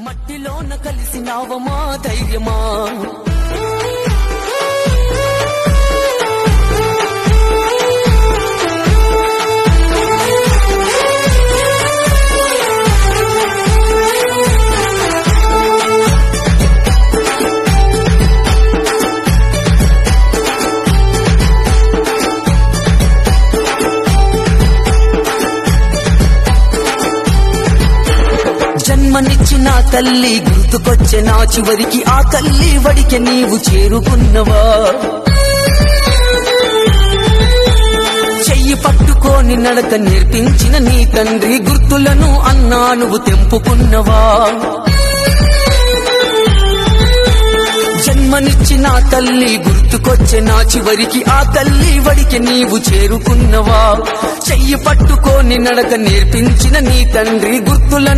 మట్టిలోన కలిసినావమా ధైర్యమా జన్మనిచ్చిన తల్లి గుర్తుకొచ్చే నా చివరికి ఆ తల్లి వడికి నీవు చేరుకున్నవా చెయ్యి పట్టుకొని నడక నేర్పించిన నీ తండ్రి గుర్తులను అన్నా నువ్వు తెంపుకున్నవా జన్మనిచ్చిన తల్లి గుర్తుకొచ్చే నా చివరికి ఆ తల్లి వడికి నీవు చేరుకున్నవా చెయ్యి పట్టుకొని నడక నేర్పించిన నీ తండ్రి గుర్తులను